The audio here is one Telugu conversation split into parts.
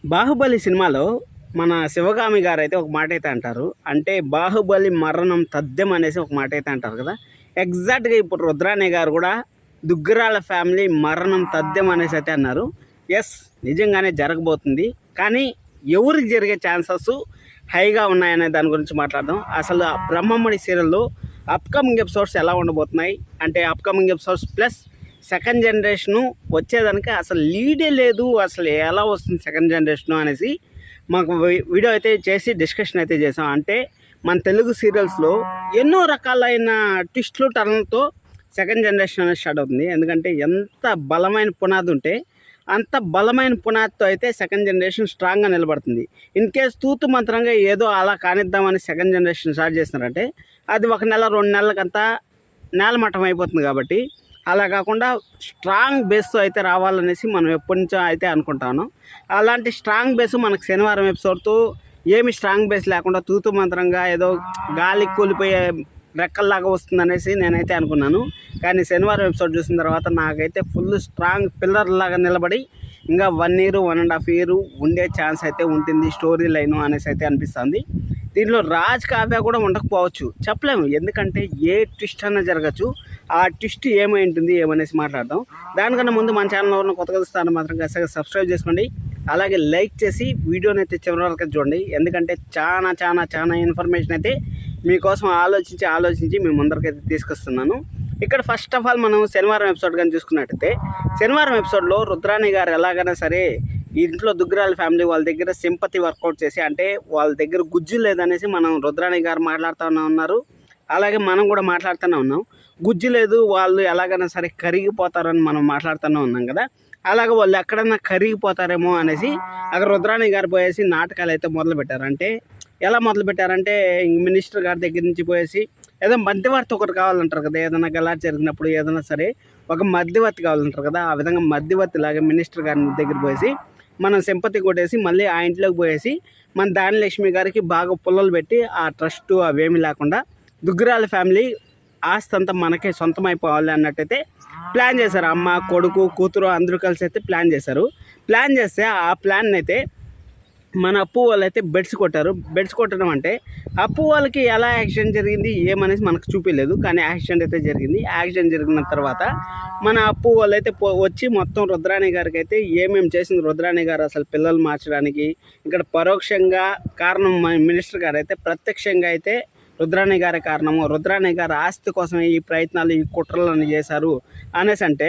బాహుబలి సినిమాలో మన శివగామి గారు అయితే ఒక మాట అయితే అంటారు. అంటే బాహుబలి మరణం తథ్యం అనేసి ఒక మాట అయితే అంటారు కదా. ఎగ్జాక్ట్గా ఇప్పుడు రుద్రాణి గారు కూడా దుగ్గరాల ఫ్యామిలీ మరణం తథ్యం అనేసి అయితే అన్నారు. ఎస్, నిజంగానే జరగబోతుంది. కానీ ఎవరికి జరిగే ఛాన్సెస్ హైగా ఉన్నాయనే దాని గురించి మాట్లాడదాం. అసలు బ్రహ్మముడి సీరియల్లో అప్కమింగ్ ఎపిసోడ్స్ ఎలా ఉండబోతున్నాయి అంటే upcoming episodes plus second generation వచ్చేదానికి అసలు లీడే లేదు, అసలు ఎలా వస్తుంది సెకండ్ జనరేషను అనేసి మాకు వీడియో అయితే చేసి డిస్కషన్ అయితే చేసాం. అంటే మన తెలుగు సీరియల్స్లో ఎన్నో రకాలైన ట్విస్ట్లు టర్న్లతో సెకండ్ జనరేషన్ అనేది స్టార్ట్ అవుతుంది. ఎందుకంటే ఎంత బలమైన పునాది ఉంటే అంత బలమైన పునాదితో అయితే సెకండ్ జనరేషన్ స్ట్రాంగ్గా నిలబడుతుంది. ఇన్ కేస్ తూతు మంత్రంగా ఏదో అలా కానిద్దామని సెకండ్ జనరేషన్ స్టార్ట్ చేస్తున్నారంటే అది 1 నెల 2 నెలలకంతా నేలమట్టం అయిపోతుంది. కాబట్టి అలా కాకుండా స్ట్రాంగ్ బేస్తో అయితే రావాలనేసి మనం ఎప్పటి నుంచో అయితే అనుకుంటాను. అలాంటి స్ట్రాంగ్ బేస్ మనకు శనివారం ఎపిసోడ్తో ఏమి స్ట్రాంగ్ బేస్ లేకుండా తూతు మంత్రంగా ఏదో గాలి కూలిపోయే రెక్కల్లాగా వస్తుందనేసి నేనైతే అనుకున్నాను. కానీ శనివారం ఎపిసోడ్ చూసిన తర్వాత నాకైతే ఫుల్ స్ట్రాంగ్ పిల్లర్ లాగా నిలబడి ఇంకా 1 year 1.5 year ఉండే ఛాన్స్ అయితే ఉంటుంది స్టోరీ లైన్ అనేసి అయితే అనిపిస్తుంది. దీనిలో రాజ్ కావ్య కూడా ఉండకపోవచ్చు, చెప్పలేము. ఎందుకంటే ఏ ట్విస్ట్ అన్నా జరగచ్చు. ఆ ట్విస్ట్ ఏమై ఉంటుంది ఏమనేసి మాట్లాడదాం. దానికన్నా ముందు మన ఛానల్ ఉన్న కొత్తగా చూస్తాను మాత్రం ఖచ్చితంగా సబ్స్క్రైబ్ చేసుకోండి. అలాగే లైక్ చేసి వీడియోని అయితే చివరి వరకు చూడండి. ఎందుకంటే చాలా ఇన్ఫర్మేషన్ అయితే మీకోసం ఆలోచించి మీ ముందరికైతే తీసుకొస్తున్నాను. ఇక్కడ ఫస్ట్ ఆఫ్ ఆల్ మనం శనివారం ఎపిసోడ్ కానీ చూసుకున్నట్టయితే శనివారం ఎపిసోడ్లో రుద్రాణి గారు ఎలాగైనా సరే ఇంట్లో దుగ్గరాల ఫ్యామిలీ వాళ్ళ దగ్గర సింపతి వర్కౌట్ చేసి, అంటే వాళ్ళ దగ్గర గుజ్జు లేదనేసి మనం రుద్రాణి గారు మాట్లాడుతూనే ఉన్నారు. అలాగే మనం కూడా మాట్లాడుతూనే ఉన్నాం. గుజ్జు లేదు, వాళ్ళు ఎలాగైనా సరే కరిగిపోతారని మనం మాట్లాడుతూనే ఉన్నాం కదా. అలాగే వాళ్ళు ఎక్కడన్నా కరిగిపోతారేమో అనేసి అక్కడ రుద్రాణి గారు పోయేసి నాటకాలు అయితే మొదలుపెట్టారు. అంటే ఎలా మొదలుపెట్టారంటే మినిస్టర్ గారి దగ్గర నుంచి పోయేసి ఏదో మధ్యవర్తి ఒకరు కావాలంటారు కదా. ఏదైనా గలాట్ జరిగినప్పుడు ఏదైనా సరే ఒక మధ్యవర్తి కావాలంటారు కదా. ఆ విధంగా మధ్యవర్తి లాగా మినిస్టర్ గారి దగ్గర పోయేసి మనం సింపతి కొట్టేసి మళ్ళీ ఆ ఇంట్లోకి పోయేసి మన దానిలక్ష్మి గారికి బాగా పుల్లలు పెట్టి ఆ ట్రస్ట్ అవేమీ లేకుండా దుగ్గరాల ఫ్యామిలీ ఆస్తి అంతా మనకే సొంతం అయిపోవాలి అన్నట్టయితే ప్లాన్ చేశారు. అమ్మ, కొడుకు, కూతురు అందరూ కలిసి అయితే ప్లాన్ చేశారు. ప్లాన్ చేస్తే ఆ ప్లాన్ అయితే మన అప్పు వాళ్ళు అయితే బెడ్స్ కొట్టారు. బెడ్స్ కొట్టడం అంటే అప్పు వాళ్ళకి ఎలా యాక్సిడెంట్ జరిగింది ఏమనేసి మనకు చూపించలేదు. కానీ యాక్సిడెంట్ అయితే జరిగింది. యాక్సిడెంట్ జరిగిన తర్వాత మన అప్పు వాళ్ళు అయితే వచ్చి మొత్తం రుద్రాణి గారికి అయితే ఏమేమి చేసింది రుద్రాణి గారు అసలు పిల్లలు మార్చడానికి ఇక్కడ పరోక్షంగా కారణం మినిస్టర్ గారు అయితే ప్రత్యక్షంగా అయితే రుద్రాణి గారి కారణము, రుద్రాణి గారి ఆస్తి కోసం ఈ ప్రయత్నాలు ఈ కుట్రలను చేశారు అనేసి. అంటే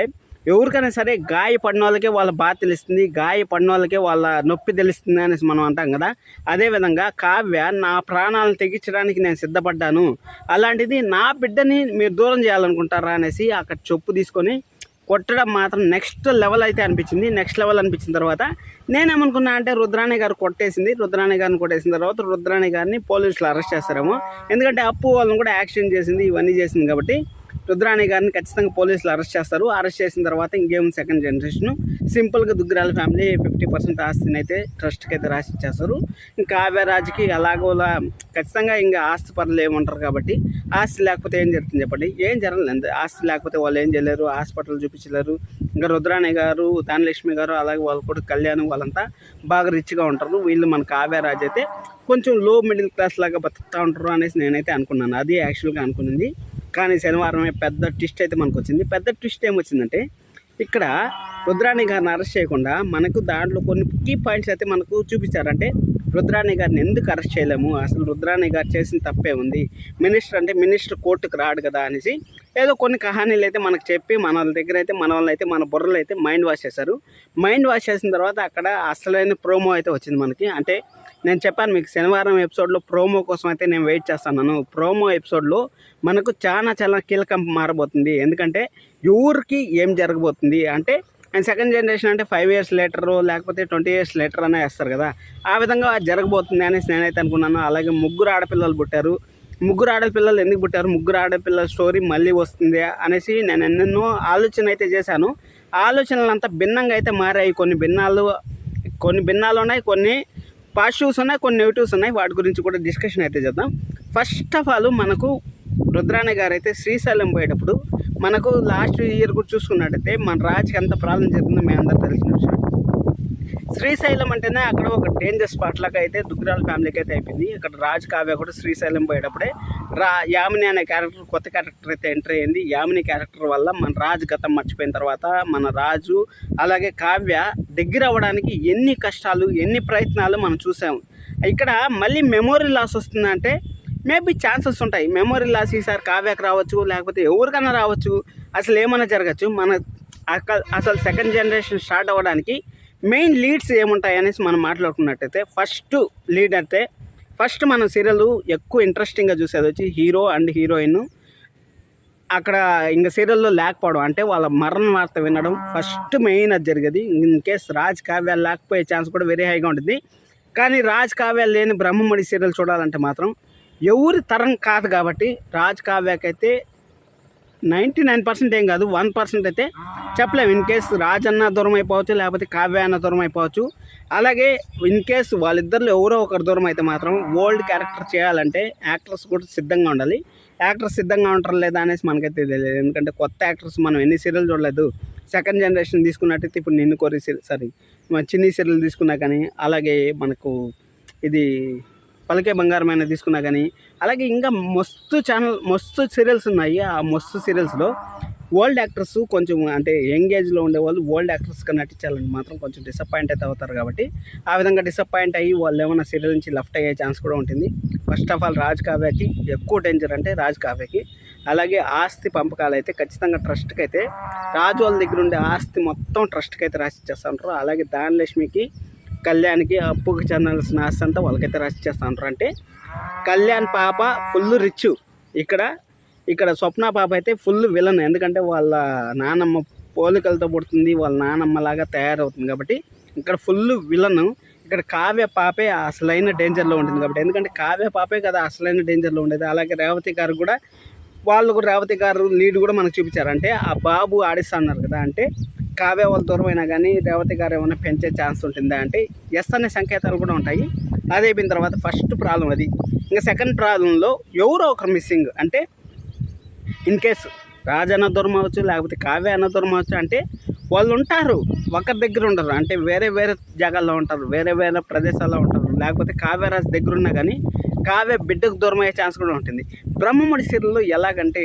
ఎవరికైనా సరే గాయపడిన వాళ్ళకే వాళ్ళ బాధ తెలుస్తుంది, గాయపడిన వాళ్ళకే వాళ్ళ నొప్పి తెలుస్తుంది అనేసి మనం అంటాం కదా. అదేవిధంగా కావ్య నా ప్రాణాలను తెగించడానికి నేను సిద్ధపడ్డాను, అలాంటిది నా బిడ్డని మీరు దూరం చేయాలనుకుంటారా అనేసి అక్కడ చెప్పు తీసుకొని కొట్టడం మాత్రం నెక్స్ట్ లెవెల్ అయితే అనిపించింది. నెక్స్ట్ లెవెల్ అనిపించిన తర్వాత నేనేమనుకున్నా అంటే రుద్రాణి గారు రుద్రాణి గారిని కొట్టేసిన తర్వాత రుద్రాణి గారిని పోలీసులు అరెస్ట్ చేస్తారేమో. ఎందుకంటే అప్పు వాళ్ళని కూడా యాక్సిడెంట్ చేసింది, ఇవన్నీ చేసింది కాబట్టి రుద్రాణి గారిని ఖచ్చితంగా పోలీసులు అరెస్ట్ చేస్తారు. అరెస్ట్ చేసిన తర్వాత ఇంకేం సెకండ్ జనరేషన్ సింపుల్గా దుగ్గరాల ఫ్యామిలీ 50% ఆస్తిని అయితే ట్రస్ట్కి అయితే రాసి ఇచ్చేస్తారు. ఇంకా కావ్యరాజ్కి అలాగోలా ఖచ్చితంగా ఇంకా ఆస్తి పనులు ఏమంటారు కాబట్టి ఆస్తి లేకపోతే ఏం జరుగుతుంది చెప్పండి. ఏం జరగలేదు. ఆస్తి లేకపోతే వాళ్ళు ఏం చేయలేరు, హాస్పిటల్ చూపించలేరు. ఇంకా రుద్రాణి గారు, దానిలక్ష్మి గారు, అలాగే వాళ్ళు కూడా కళ్యాణం వాళ్ళంతా బాగా రిచ్గా ఉంటారు. వీళ్ళు మన కావ్యరాజ్ అయితే కొంచెం లో మిడిల్ క్లాస్ లాగా బతుకుతూ ఉంటారు అనేసి నేనైతే అనుకున్నాను. అది యాక్చువల్గా అనుకున్నది. కానీ శనివారమే పెద్ద ట్విస్ట్ అయితే మనకు వచ్చింది. పెద్ద ట్విస్ట్ ఏమొచ్చిందంటే ఇక్కడ రుద్రాణి గారిని అరెస్ట్ చేయకుండా మనకు దాంట్లో కొన్ని కీ పాయింట్స్ అయితే మనకు చూపించారంటే రుద్రాణి గారిని ఎందుకు అరెస్ట్ చేయలేము, అసలు రుద్రాణి గారు చేసిన తప్పే ఉంది, మినిస్టర్ కోర్టుకు రాడు కదా అనేసి ఏదో కొన్ని కహానీలు అయితే మనకు చెప్పి మన వాళ్ళ దగ్గర అయితే మన వాళ్ళు అయితే మన బుర్రలు అయితే మైండ్ వాష్ చేశారు. మైండ్ వాష్ చేసిన తర్వాత అక్కడ అసలైన ప్రోమో అయితే వచ్చింది మనకి. అంటే నేను చెప్పాను మీకు శనివారం ఎపిసోడ్లో ప్రోమో కోసం అయితే నేను వెయిట్ చేస్తున్నాను. ప్రోమో ఎపిసోడ్లో మనకు చాలా కీలకం మారబోతుంది. ఎందుకంటే ఎవరికి ఏం జరగబోతుంది అంటే సెకండ్ జనరేషన్ అంటే 5 years లేటరు లేకపోతే 20 years లేటర్ అనే వేస్తారు కదా. ఆ విధంగా జరగబోతుంది అనేసి నేనైతే అనుకున్నాను. అలాగే 3 ఆడపిల్లలు పుట్టారు. 3 ఆడపిల్లలు ఎందుకు పుట్టారు, 3 ఆడపిల్లల స్టోరీ మళ్ళీ వస్తుంది అనేసి నేను ఎన్నెన్నో ఆలోచన అయితే చేశాను. ఆలోచనలు అంతా భిన్నంగా అయితే మారాయి. కొన్ని భిన్నాలు ఉన్నాయి, కొన్ని పాజిటివ్స్ ఉన్నాయి, కొన్ని నెగిటివ్స్ ఉన్నాయి. వాటి గురించి కూడా డిస్కషన్ అయితే చేద్దాం. ఫస్ట్ ఆఫ్ ఆల్ మనకు రుద్రాణి గారు అయితే శ్రీశైలం పోయేటప్పుడు మనకు లాస్ట్ ఇయర్ కూడా చూసుకున్నట్టయితే మన రాజుకి ఎంత ప్రాబ్లం జరిగిందో మేము అందరూ తెలిసిన విషయం. శ్రీశైలం అంటేనే అక్కడ ఒక డేంజర్ స్పాట్ లాగా అయితే దుగ్గిరాల ఫ్యామిలీకి అయితే అయిపోయింది. ఇక్కడ రాజ్ కావ్య కూడా శ్రీశైలం పోయేటప్పుడే యామిని అనే క్యారెక్టర్ కొత్త క్యారెక్టర్ అయితే ఎంటర్ అయ్యింది. యామిని క్యారెక్టర్ వల్ల మన రాజు గతం మర్చిపోయిన తర్వాత మన రాజు అలాగే కావ్య దగ్గర అవ్వడానికి ఎన్ని కష్టాలు ఎన్ని ప్రయత్నాలు మనం చూసాము. ఇక్కడ మళ్ళీ మెమొరీ లాస్ వస్తుందంటే మేబీ ఛాన్సెస్ ఉంటాయి. మెమొరీ లాస్ ఈసారి కావ్యకు రావచ్చు, లేకపోతే ఎవరికైనా రావచ్చు, అసలు ఏమైనా జరగచ్చు. మన అసలు సెకండ్ జనరేషన్ స్టార్ట్ అవ్వడానికి మెయిన్ లీడ్స్ ఏముంటాయి అనేసి మనం మాట్లాడుకున్నట్టయితే ఫస్ట్ లీడ్ అయితే ఫస్ట్ మన సీరియల్ ఎక్కువ ఇంట్రెస్టింగ్గా చూసేది వచ్చి హీరో అండ్ హీరోయిన్ అక్కడ ఇంకా సీరియల్లో లేకపోవడం, అంటే వాళ్ళ మరణ వార్త వినడం ఫస్ట్ మెయిన్ అది జరిగేది. ఇన్ కేస్ రాజ్ కావ్య లేకపోయే ఛాన్స్ కూడా వెరీ హైగా ఉంటుంది. కానీ రాజ్ కావ్య లేని బ్రహ్మముడి సీరియల్ చూడాలంటే మాత్రం ఎవరి తరం కాదు కాబట్టి రాజ్ కావ్యకైతే 99% ఏం కాదు, 1% అయితే చెప్పలేము. ఇన్ కేస్ రాజ్ అన్న దూరం అయిపోవచ్చు, లేకపోతే కావ్య అన్న దూరం అయిపోవచ్చు. అలాగే ఇన్ కేస్ వాళ్ళిద్దరిలో ఎవరో ఒకరు దూరం అయితే మాత్రం ఓల్డ్ క్యారెక్టర్ చేయాలంటే యాక్టర్స్ కూడా సిద్ధంగా ఉండాలి. యాక్టర్స్ సిద్ధంగా ఉంటారు లేదా అనేసి మనకైతే తెలియదు. ఎందుకంటే కొత్త యాక్టర్స్ మనం ఎన్ని సీరియల్ చూడలేదు. సెకండ్ జనరేషన్ తీసుకున్నట్టయితే ఇప్పుడు నిన్ను కోరి చిన్ని సీరియల్ తీసుకున్నా కానీ, అలాగే మనకు ఇది పలికే బంగారమైన తీసుకున్నా కానీ, అలాగే ఇంకా మస్తు సీరియల్స్ ఉన్నాయి. ఆ మస్తు సీరియల్స్లో ఓల్డ్ యాక్టర్స్ కొంచెం అంటే యంగ్ ఏజ్లో ఉండేవాళ్ళు ఓల్డ్ యాక్టర్స్గా నటించాలని మాత్రం కొంచెం డిసప్పాయింట్ అయితే అవుతారు. కాబట్టి ఆ విధంగా డిసప్పాయింట్ అయ్యి వాళ్ళు ఏమైనా సీరియల్ నుంచి లెఫ్ట్ అయ్యే ఛాన్స్ కూడా ఉంటుంది. ఫస్ట్ ఆఫ్ ఆల్ రాజ్ కావ్యకి ఎక్కువ డేంజర్ అంటే రాజ్ కావ్యకి. అలాగే ఆస్తి పంపకాలు అయితే ఖచ్చితంగా ట్రస్ట్కి అయితే రాజు వాళ్ళ దగ్గర ఉండే ఆస్తి మొత్తం ట్రస్ట్కి అయితే రాసి ఇచ్చేస్తూ ఉంటారు. అలాగే ధనలక్ష్మికి కళ్యాణ్కి అప్పుకి చెందాల్సిన ఆస్తి అంతా వాళ్ళకైతే రాసి ఇచ్చేస్తూ ఉంటారు. అంటే కళ్యాణ్ పాప ఫుల్ రిచ్, ఇక్కడ స్వప్న పాప అయితే ఫుల్ విలన్. ఎందుకంటే వాళ్ళ నానమ్మ పోలికలతో పుడుతుంది, వాళ్ళ నానమ్మలాగా తయారవుతుంది కాబట్టి ఇక్కడ ఫుల్ విలన్. ఇక్కడ కావ్య పాపే అసలైన డేంజర్లో ఉంటుంది కాబట్టి, ఎందుకంటే కావ్య పాపే కదా అసలైన డేంజర్లో ఉండేది. అలాగే రేవతి గారు కూడా రేవతి గారు లీడ్ కూడా మనకు చూపించారు. అంటే ఆ బాబు ఆడిస్తున్నారు కదా, అంటే కావ్య వాళ్ళ దూరమైనా కానీ రేవతి గారు ఏమైనా పెంచే ఛాన్స్ ఉంటుందా అంటే ఎస్ అనే సంకేతాలు కూడా ఉంటాయి. అదే అయిపోయిన తర్వాత ఫస్ట్ ప్రాబ్లం అది. ఇంకా సెకండ్ ప్రాబ్లంలో ఎవరో ఒకరు మిస్సింగ్. అంటే ఇన్ కేస్ రాజు అన్న దూరం అవ్వచ్చు, లేకపోతే కావ్య అన్న దూరం అవ్వచ్చు. అంటే వాళ్ళు ఉంటారు, ఒకరి దగ్గర ఉండరు. అంటే వేరే జాగాల్లో ఉంటారు, వేరే ప్రదేశాల్లో ఉంటారు. లేకపోతే కావ్యరాజు దగ్గర ఉన్నా కానీ కావ్య బిడ్డకు దూరం అయ్యే ఛాన్స్ కూడా ఉంటుంది. బ్రహ్మముడి సీరియల్లో ఎలా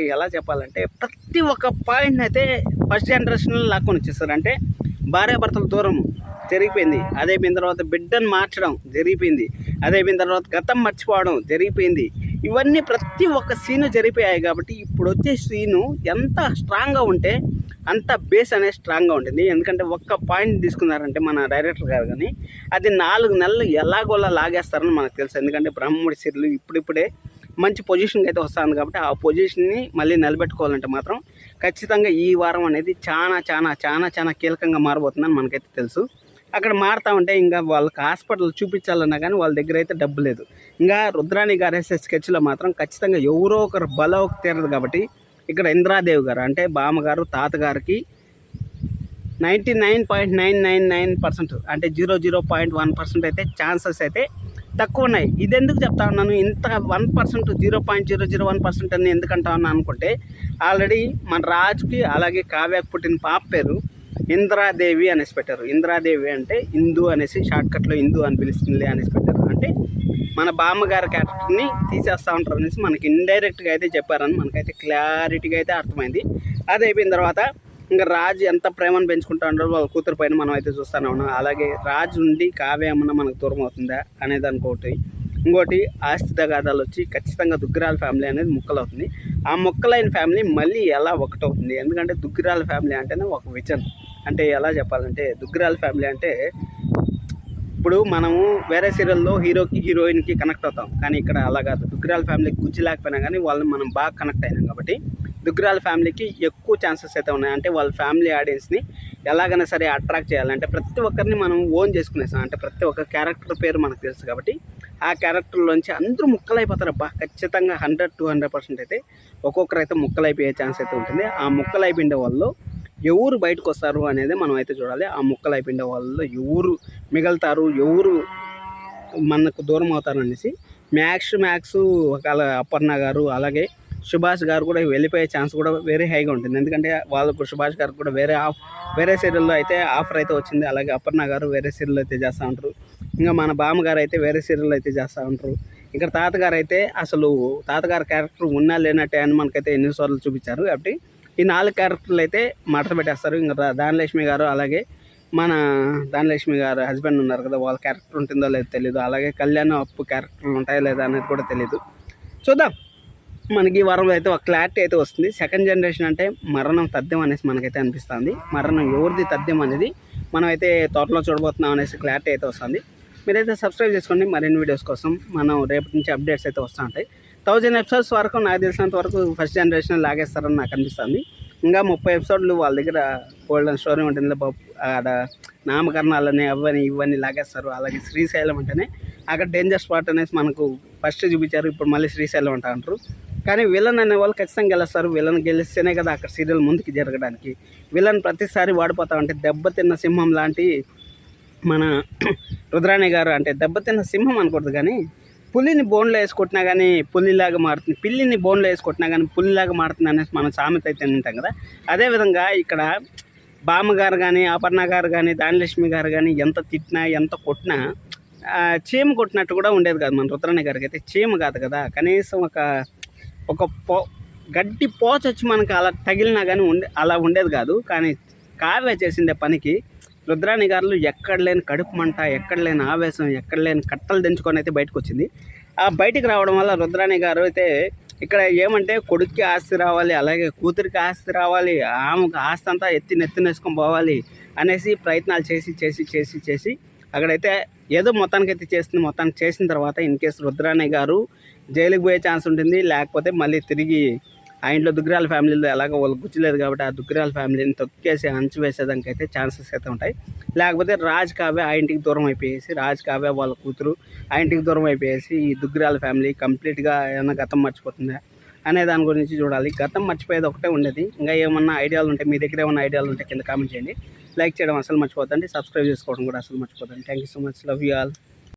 చెప్పాలంటే ప్రతి ఒక్క పాయింట్ని అయితే ఫస్ట్ జనరేషన్లో లాక్కొని వచ్చేస్తారు. అంటే భార్యాభర్తల దూరం జరిగిపోయింది, అదైపోయిన తర్వాత బిడ్డను మార్చడం జరిగిపోయింది, అదైపోయిన తర్వాత గతం మర్చిపోవడం జరిగిపోయింది. ఇవన్నీ ప్రతి ఒక్క సీను జరిగిపోయాయి. కాబట్టి ఇప్పుడు వచ్చే సీను ఎంత స్ట్రాంగ్గా ఉంటే అంత బేస్ అనేది స్ట్రాంగ్గా ఉంటుంది. ఎందుకంటే ఒక్క పాయింట్ తీసుకున్నారంటే మన డైరెక్టర్ గారు కానీ అది 4 నెలలు ఎలాగోలా లాగేస్తారని మనకు తెలుసు. ఎందుకంటే బ్రహ్మముడి సీరియల్ ఇప్పుడిప్పుడే మంచి పొజిషన్కి అయితే వస్తుంది కాబట్టి ఆ పొజిషన్ని మళ్ళీ నిలబెట్టుకోవాలంటే మాత్రం ఖచ్చితంగా ఈ వారం అనేది చాలా చాలా చాలా చాలా కీలకంగా మారబోతుందని మనకైతే తెలుసు. అక్కడ మారుతూ ఉంటే ఇంకా వాళ్ళకి హాస్పిటల్ చూపించాలన్నా కానీ వాళ్ళ దగ్గర అయితే డబ్బు లేదు. ఇంకా రుద్రాణి గారు వేసే స్కెచ్లో మాత్రం ఖచ్చితంగా ఎవరో ఒకరు బలవకు తీరదు. కాబట్టి ఇక్కడ ఇంద్రాదేవి గారు అంటే బామ్మగారు తాతగారికి 99.999% అంటే 0.1% అయితే ఛాన్సెస్ అయితే తక్కువ ఉన్నాయి. ఇది ఎందుకు చెప్తా ఉన్నాను, ఇంత 1% 0.001% అని ఎందుకంటా ఉన్నా అనుకుంటే ఆల్రెడీ మన రాజుకి అలాగే కావ్యకు పుట్టిన పాప పేరు ఇంద్రాదేవి అనేసి పెట్టారు. ఇంద్రాదేవి అంటే హిందూ అనేసి షార్ట్కట్లో హిందూ అని పిలుస్తుంది అనేసి పెట్టారు. అంటే మన బామ్మగారి క్యారెక్టర్ని తీసేస్తూ ఉంటారు అనేసి మనకి ఇండైరెక్ట్గా అయితే చెప్పారని మనకైతే క్లారిటీగా అయితే అర్థమైంది. అది అయిపోయిన తర్వాత ఇంకా రాజు ఎంత ప్రేమను పెంచుకుంటా ఉంటారో వాళ్ళ కూతురు పైన మనం అయితే చూస్తూనే ఉన్నాం. అలాగే రాజు నుండి కావ్య ఏమన్నా మనకు దూరం అవుతుందా అనేది అనుకోటి. ఇంకోటి ఆస్తి తగాదాలు వచ్చి ఖచ్చితంగా దుగ్గిరాల ఫ్యామిలీ అనేది ముక్కలవుతుంది. ఆ ముక్కలైన ఫ్యామిలీ మళ్ళీ ఎలా ఒకటవుతుంది. ఎందుకంటే దుగ్గిరాల ఫ్యామిలీ అంటేనే ఒక విజన్. అంటే ఎలా చెప్పాలంటే దుగ్గిరాల ఫ్యామిలీ అంటే ఇప్పుడు మనము వేరే సీరియల్లో హీరోకి హీరోయిన్కి కనెక్ట్ అవుతాం, కానీ ఇక్కడ అలా కాదు. దుగ్గిరాల ఫ్యామిలీకి గుచ్చి లేకపోయినా కానీ వాళ్ళని మనం బాగా కనెక్ట్ అయినాం. కాబట్టి దుగ్గిరాల ఫ్యామిలీకి ఎక్కువ ఛాన్సెస్ అయితే ఉన్నాయి. అంటే వాళ్ళ ఫ్యామిలీ ఆడియన్స్ని ఎలాగైనా సరే అట్రాక్ట్ చేయాలంటే ప్రతి ఒక్కరిని మనం ఓన్ చేసుకునేసాం. అంటే ప్రతి ఒక్క క్యారెక్టర్ పేరు మనకు తెలుసు కాబట్టి ఆ క్యారెక్టర్లోంచి అందరూ ముక్కలైపోతారు. అబ్బా ఖచ్చితంగా 100-200% అయితే ఒక్కొక్కరు అయితే ముక్కలైపోయే ఛాన్స్ అయితే ఉంటుంది. ఆ ముక్కలైపోయిన వాళ్ళు ఎవరు బయటకు వస్తారు అనేది మనం అయితే చూడాలి. ఆ ముక్కలు అయిపోయిన వాళ్ళలో ఎవరు మిగులుతారు, ఎవరు మనకు దూరం అవుతారు అనేసి మ్యాక్స్ ఒకవేళ అపర్ణ గారు అలాగే సుభాష్ గారు కూడా వెళ్ళిపోయే ఛాన్స్ కూడా వెరీ హైగా ఉంటుంది. ఎందుకంటే వాళ్ళకు సుభాష్ గారికి కూడా వేరే సీరియల్లో అయితే ఆఫర్ అయితే వచ్చింది. అలాగే అపర్ణ గారు వేరే సీరియల్ అయితే చేస్తూ ఉంటారు. ఇంకా మన బామ్మ గారు అయితే వేరే సీరియల్ అయితే చేస్తూ ఉంటారు. ఇక్కడ తాతగారు అయితే అసలు తాతగారి క్యారెక్టర్ ఉన్నా లేనట్టే అని మనకైతే ఎన్నిసార్లు చూపించారు. కాబట్టి ఈ 4 క్యారెక్టర్లు అయితే మడత పెట్టేస్తారు. ఇంకా ధనలక్ష్మి గారు అలాగే మన ధనలక్ష్మి గారు హస్బెండ్ ఉన్నారు కదా, వాళ్ళ క్యారెక్టర్ ఉంటుందో లేదో తెలియదు. అలాగే కళ్యాణ్ అప్పు క్యారెక్టర్లు ఉంటాయో లేదా అనేది కూడా తెలియదు. చూద్దాం. మనకి ఈ వారంలో అయితే ఒక క్లారిటీ అయితే వస్తుంది. సెకండ్ జనరేషన్ అంటే మరణం తథ్యం అనేసి మనకైతే అనిపిస్తుంది. మరణం ఎవరిది తథ్యం అనేది మనం అయితే తోటలో చూడబోతున్నాం అనేసి క్లారిటీ అయితే వస్తుంది. మీరైతే సబ్స్క్రైబ్ చేసుకోండి మరిన్ని వీడియోస్ కోసం. మనం రేపటి నుంచి అప్డేట్స్ అయితే వస్తూ ఉంటాయి. 1000 ఎపిసోడ్స్ వరకు నాకు తెలిసినంత వరకు ఫస్ట్ జనరేషన్ లాగేస్తారని నాకు అనిపిస్తుంది. ఇంకా 30 ఎపిసోడ్లు వాళ్ళ దగ్గర గోల్డెన్ స్టోరీ ఉంటుంది. ఆడ నామకరణాలని అవన్నీ ఇవన్నీ లాగేస్తారు. అలాగే శ్రీశైలం అంటేనే అక్కడ డేంజర్ స్పాట్ అనేసి మనకు ఫస్ట్ చూపించారు. ఇప్పుడు మళ్ళీ శ్రీశైలం అంట అంటారు. కానీ విలన్ అనే వాళ్ళు ఖచ్చితంగా గెలుస్తారు. విలన్ గెలిస్తేనే కదా అక్కడ సీరియల్ ముందుకు జరగడానికి. విలన్ ప్రతిసారి వాడిపోతా ఉంటే దెబ్బతిన్న సింహం లాంటి మన రుద్రాణి గారు అంటే దెబ్బతిన్న సింహం అనకూడదు, కానీ పులిని బోన్లో వేసి కొట్టినా కానీ పులిలాగా మారుతుంది, పిల్లిని బోన్లో వేసి కొట్టినా కానీ పులిలాగా మారుతుంది అనేసి మనం సామెత అయితే వింటాం కదా. అదేవిధంగా ఇక్కడ బామ్మగారు కానీ అపర్ణ గారు కానీ ధనలక్ష్మి గారు కానీ ఎంత తిట్టినా ఎంత కొట్టినా చీమ కొట్టినట్టు కూడా ఉండేది కాదు. మన రుద్రాణి గారికి అయితే చీమ కాదు కదా, కనీసం ఒక గడ్డి పోచొచ్చి మనకు అలా తగిలినా కానీ అలా ఉండేది కాదు. కానీ కావ్య చేసిండే పనికి రుద్రాణి గారు ఎక్కడ లేని కడుపు మంట, ఎక్కడ లేని ఆవేశం, ఎక్కడ లేని కట్టలు దించుకొని అయితే బయటకు వచ్చింది. ఆ బయటికి రావడం వల్ల రుద్రాణి గారు అయితే ఇక్కడ ఏమంటే కొడుక్కి ఆస్తి రావాలి, అలాగే కూతురికి ఆస్తి రావాలి, ఆమెకు ఆస్తి అంతా నెత్తినేసుకొని పోవాలి అనేసి ప్రయత్నాలు చేసి అక్కడైతే ఏదో మొత్తానికైతే చేస్తుంది. మొత్తానికి చేసిన తర్వాత ఇన్ కేసు రుద్రాణి గారు జైలుకి పోయే ఛాన్స్ ఉంటుంది. లేకపోతే మళ్ళీ తిరిగి ఆ ఇంట్లో దుగ్గిరాల ఫ్యామిలీలో ఎలాగో వాళ్ళు గుర్తులేదు కాబట్టి ఆ దుగ్గిరాల ఫ్యామిలీని తొక్కేసి అంచువేసేదానికి అయితే ఛాన్సెస్ అయితే ఉంటాయి. లేకపోతే రాజ్ కావ్య ఆ ఇంటికి దూరం అయిపోయేసి, రాజ్ కావ్య వాళ్ళ కూతురు ఆ ఇంటికి దూరం అయిపోయేసి ఈ దుగ్గిరాల ఫ్యామిలీ కంప్లీట్గా ఏమైనా గతం మర్చిపోతుందా అనే దాని గురించి చూడాలి. గతం మర్చిపోయేది ఒకటే ఉండేది. ఇంకా ఏమన్నా ఐడియాలు ఉంటే మీ దగ్గర ఏమన్నా ఐడియాలు ఉంటే కింద కామెంట్ చేయండి. లైక్ చేయడం అసలు మర్చిపోతండి, సబ్స్క్రైబ్ చేసుకోవడం కూడా అసలు మర్చిపోతండి. Thank you so much, love you all.